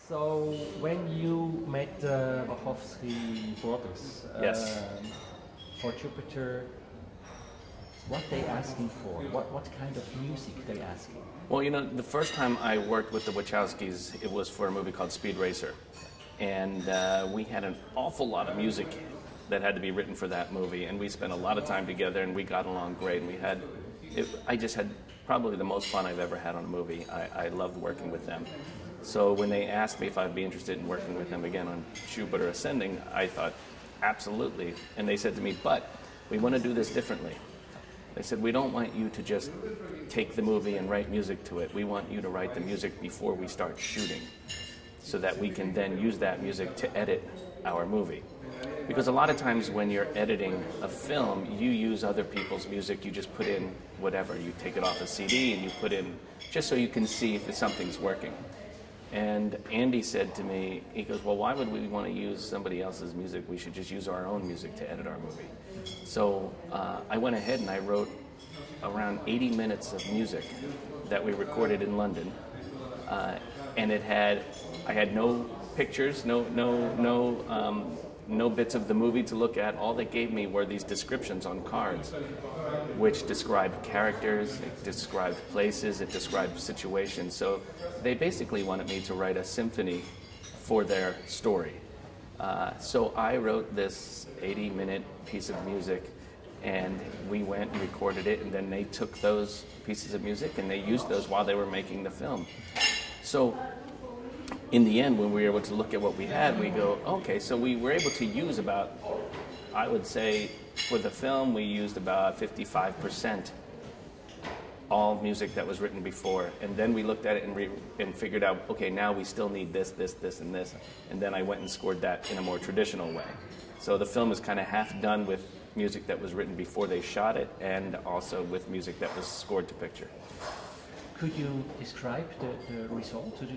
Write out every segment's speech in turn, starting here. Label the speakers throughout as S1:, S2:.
S1: So when you met the Wachowski brothers
S2: Yes.
S1: for Jupiter, what they asking for? What kind of music they asking?
S2: Well, you know, the first time I worked with the Wachowskis, it was for a movie called Speed Racer. And we had an awful lot of music that had to be written for that movie. And we spent a lot of time together, and we got along great. And I just had probably the most fun I've ever had on a movie. I loved working with them. So when they asked me if I'd be interested in working with them again on Jupiter Ascending, I thought, absolutely. And they said to me, but we want to do this differently. They said, we don't want you to just take the movie and write music to it. We want you to write the music before we start shooting, so that we can then use that music to edit our movie. Because a lot of times when you're editing a film, you use other people's music. You just put in whatever. You take it off a CD and you put in, just so you can see if something's working. And Andy said to me, he goes, well, why would we want to use somebody else's music? We should just use our own music to edit our movie. So I went ahead and I wrote around 80 minutes of music that we recorded in London. And I had no pictures, no bits of the movie to look at. All they gave me were these descriptions on cards, which described characters, it described places, it described situations. So they basically wanted me to write a symphony for their story. So I wrote this 80-minute piece of music, and we went and recorded it, and then they took those pieces of music and they used those while they were making the film. So in the end, when we were able to look at what we had, we go, okay, so we were able to use about, I would say, for the film, we used about 55% all music that was written before. And then we looked at it and figured out, okay, now we still need this, this, this, and this. And then I went and scored that in a more traditional way. So the film is kind of half done with music that was written before they shot it, and also with music that was scored to picture.
S1: Could you describe the result? Could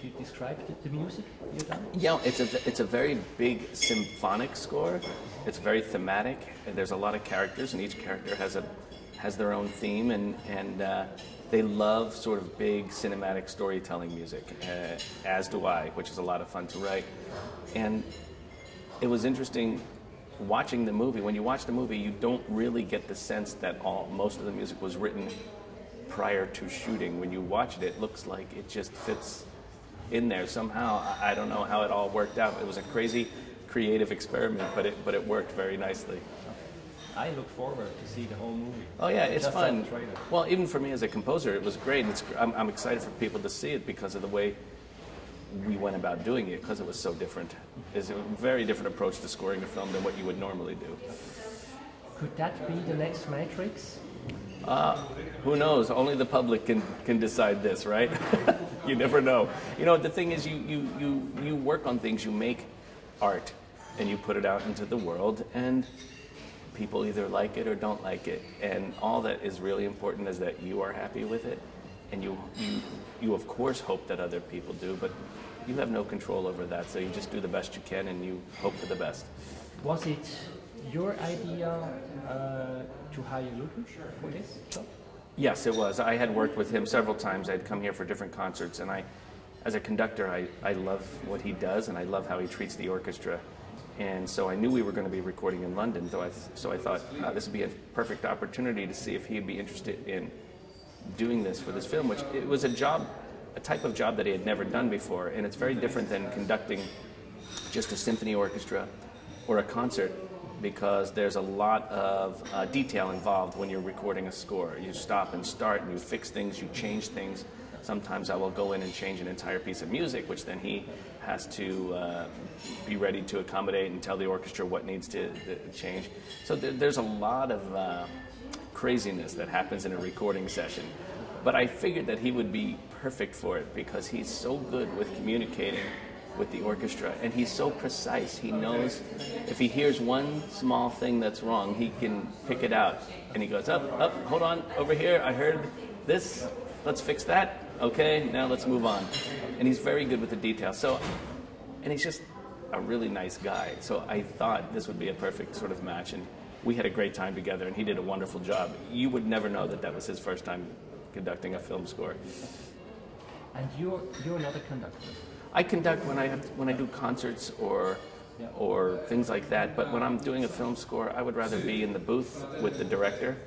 S1: you describe the music you've done?
S2: Yeah, it's a very big symphonic score. It's very thematic. And there's a lot of characters, and each character has their own theme, and they love sort of big cinematic storytelling music, as do I, which is a lot of fun to write. And it was interesting watching the movie. When you watch the movie, you don't really get the sense that most of the music was written prior to shooting. When you watch it, it looks like it just fits in there somehow. I don't know how it all worked out. It was a crazy creative experiment, but it worked very nicely.
S1: I look forward to see the whole movie.
S2: Oh yeah, it's fun.
S1: Just
S2: well, even for me as a composer, it was great. And I'm excited for people to see it because of the way we went about doing it, because it was so different. It's a very different approach to scoring a film than what you would normally do.
S1: Could that be the next Matrix?
S2: Who knows? Only the public can decide this, right? You never know. You know, the thing is, you work on things, you make art, and you put it out into the world, and people either like it or don't like it. And all that is really important is that you are happy with it, and you of course hope that other people do, but you have no control over that, so you just do the best you can and you hope for the best.
S1: Was it your idea to hire Lucas for this job?
S2: Yes, it was. I had worked with him several times. I'd come here for different concerts, and as a conductor, I love what he does, and I love how he treats the orchestra. And so I knew we were going to be recording in London, so I thought this would be a perfect opportunity to see if he'd be interested in doing this for this film, which it was a type of job that he had never done before, and it's very different than conducting just a symphony orchestra or a concert, because there's a lot of detail involved when you're recording a score. You stop and start, and you fix things, you change things. Sometimes I will go in and change an entire piece of music, which then he has to be ready to accommodate and tell the orchestra what needs to change. So there's a lot of craziness that happens in a recording session. But I figured that he would be perfect for it because he's so good with communicating with the orchestra, and he's so precise. He knows if he hears one small thing that's wrong, he can pick it out. And he goes, up, hold on, over here, I heard this, let's fix that. Okay, now let's move on. And he's very good with the details. So, and he's just a really nice guy. So I thought this would be a perfect sort of match, and we had a great time together, and he did a wonderful job. You would never know that that was his first time conducting a film score.
S1: And you're not a conductor?
S2: I conduct when I do concerts or things like that, but when I'm doing a film score, I would rather be in the booth with the director,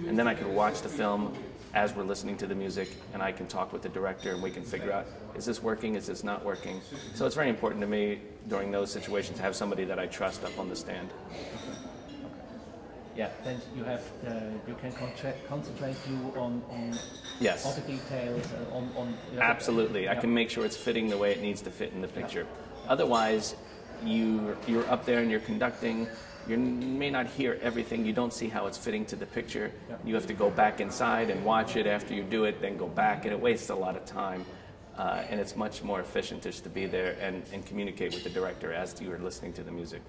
S2: and then I can watch the film as we're listening to the music, and I can talk with the director, and we can figure out, is this working, is this not working? So it's very important to me during those situations to have somebody that I trust up on the stand.
S1: Yeah, then you have you can concentrate you on
S2: Yes.
S1: other details on
S2: Absolutely.
S1: Yeah.
S2: I can make sure it's fitting the way it needs to fit in the picture. Otherwise, you're up there and you're conducting. You may not hear everything. You don't see how it's fitting to the picture.
S1: Yeah.
S2: You have to go back inside and watch it after you do it, then go back, and it wastes a lot of time. And it's much more efficient just to be there and communicate with the director as you are listening to the music.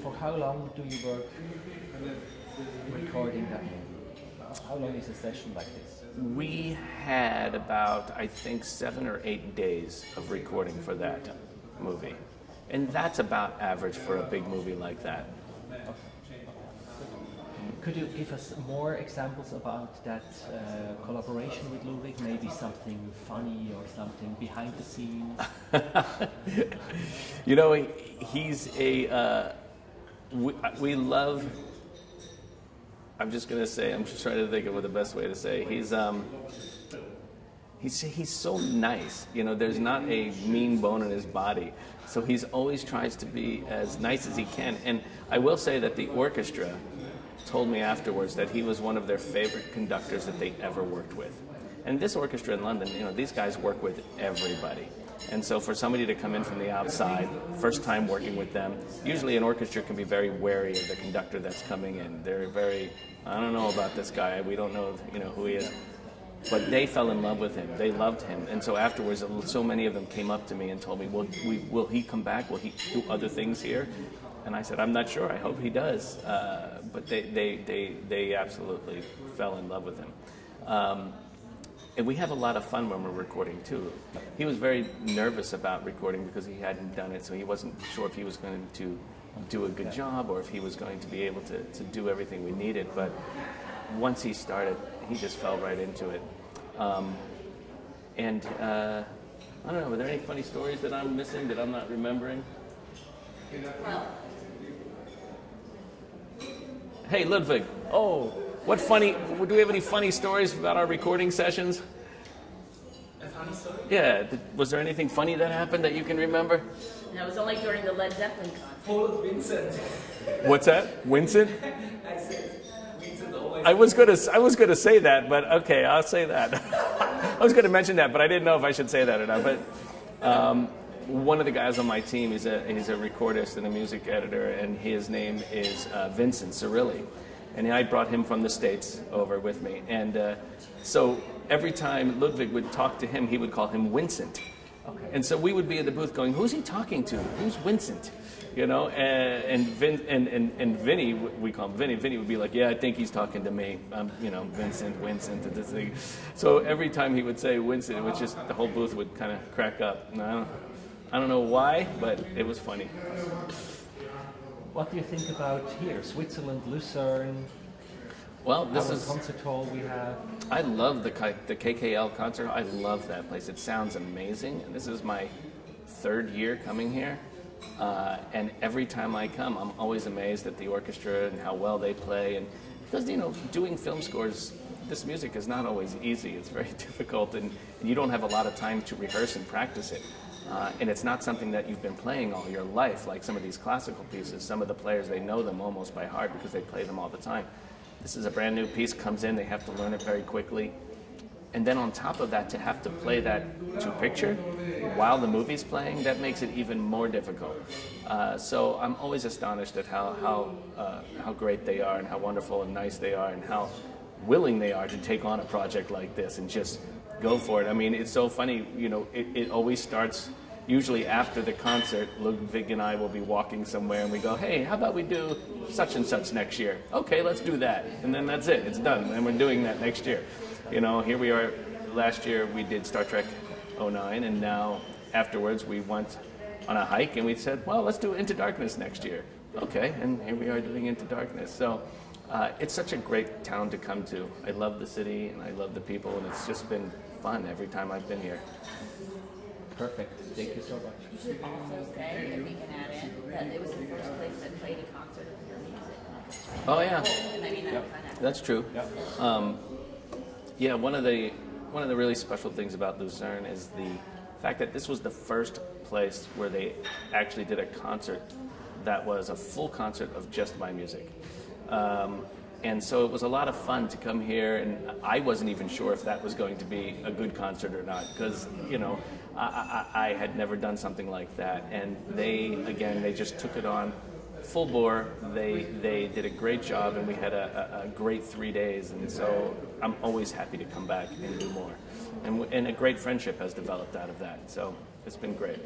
S1: For how long do you work recording that movie? How long is a session like this?
S2: We had about, I think, 7 or 8 days of recording for that movie. And that's about average for a big movie like that.
S1: Could you give us more examples about that collaboration with Ludwig? Maybe something funny or something behind the scenes?
S2: You know, he's a... we love... I'm just going to say, I'm just trying to think of what the best way to say. He's so nice. You know, there's not a mean bone in his body. So he's always tries to be as nice as he can. And I will say that the orchestra told me afterwards that he was one of their favorite conductors that they ever worked with. And this orchestra in London, you know, these guys work with everybody. And so for somebody to come in from the outside, first time working with them, usually an orchestra can be very wary of the conductor that's coming in. They're very, I don't know about this guy, we don't know, you know, who he is. But they fell in love with him. They loved him. And so afterwards, so many of them came up to me and told me, will he come back? Will he do other things here? And I said, I'm not sure. I hope he does. But they absolutely fell in love with him. And we have a lot of fun when we're recording, too. He was very nervous about recording because he hadn't done it, so he wasn't sure if he was going to do a good job or if he was going to be able to do everything we needed. But once he started, he just fell right into it. I don't know, were there any funny stories that I'm missing, that I'm not remembering? Hey, Ludwig. Oh, what funny, do we have any funny stories about our recording sessions?
S3: A funny story?
S2: Yeah, was there anything funny that happened that you can remember?
S4: No, it was only during the Led Zeppelin concert.
S3: Paul Vincent.
S2: What's that? Winston?
S3: I said Vincent always.
S2: I was gonna say that, but okay, I'll say that. I was gonna mention that, but I didn't know if I should say that or not. But one of the guys on my team, he's a recordist and a music editor, and his name is Vincent Cirilli, and I brought him from the States over with me, and so every time Ludwig would talk to him, he would call him Winston.
S1: Okay.
S2: And so we would be in the booth going, who's he talking to? Who's Winston? You know, and Vinny, we call him Vinny. Vinny would be like, yeah, I think he's talking to me. You know, Vincent, this thing. So every time he would say Winston, it was just, the whole booth would kind of crack up. And I don't know why, but it was funny.
S1: What do you think about here? Switzerland, Lucerne,
S2: Well, this
S1: our
S2: is...
S1: concert hall we have.
S2: I love the KKL concert. I love that place. It sounds amazing. And this is my 3rd year coming here. And every time I come, I'm always amazed at the orchestra and how well they play. And because, you know, doing film scores, this music is not always easy. It's very difficult, and you don't have a lot of time to rehearse and practice it. And it's not something that you've been playing all your life, like some of these classical pieces. Some of the players, they know them almost by heart because they play them all the time. This is a brand new piece, comes in, they have to learn it very quickly. And then on top of that, to have to play that to picture while the movie's playing, that makes it even more difficult. So I'm always astonished at how great they are and how wonderful and nice they are and how willing they are to take on a project like this and just go for it. I mean, it's so funny, you know, it always starts usually after the concert. Ludwig and I will be walking somewhere and we go, hey, how about we do such and such next year? Okay, let's do that. And then that's it, it's done, and we're doing that next year. You know, here we are, last year we did Star Trek 09, and now afterwards we went on a hike and we said, well, let's do Into Darkness next year. Okay, and here we are doing Into Darkness. So it's such a great town to come to. I love the city and I love the people, and it's just been fun every time I've been here.
S1: Perfect. Thank you so much.
S4: You should also say, if we can add in, that it was the first place that played a concert of your music.
S2: Oh yeah,
S4: And I mean that kind of.
S2: that's true.
S1: Yeah.
S2: Yeah, one of the really special things about Lucerne is the fact that this was the first place where they actually did a concert that was a full concert of just my music. And so it was a lot of fun to come here, and I wasn't even sure if that was going to be a good concert or not, because, you know, I had never done something like that. And they just took it on full bore. They did a great job, and we had a great 3 days. And so I'm always happy to come back and do more. And a great friendship has developed out of that. So it's been great.